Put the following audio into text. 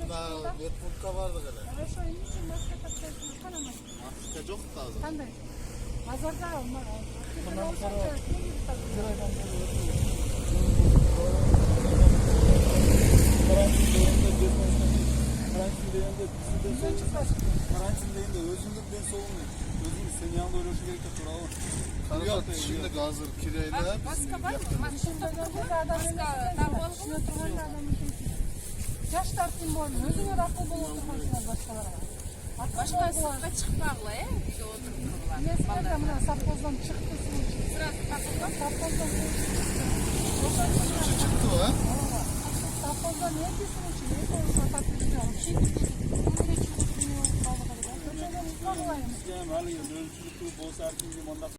Aslında Netbook'ta vardı gene. Evet, şu için maske takacaksınız. Tanımaz. Maske çok da az. Tanımayın. Mazarda olmaz. Bundan sonra karantinayında özünlükten soğumuyor. Özünlük senin yanında öyle şey gerekli duralım. Karıkat şimdi hazır kireyle. Maske var mı? Maske yaş tartayım bu arada. Özüne rakı bol oturmasınlar başkalara. başkasına çıkmakla ya. Bir de oturup Neyse de buna sapozdan çıktı. sırası takılmak. Sapozdan Çıktı o ha? sapozdan ne kesin için? Ne konuşma takılacağım. Şimdi bunu geçip oturmuyor. Köşeden yıkan olayım. Yani hali ölçülük bol serpildiğim ondan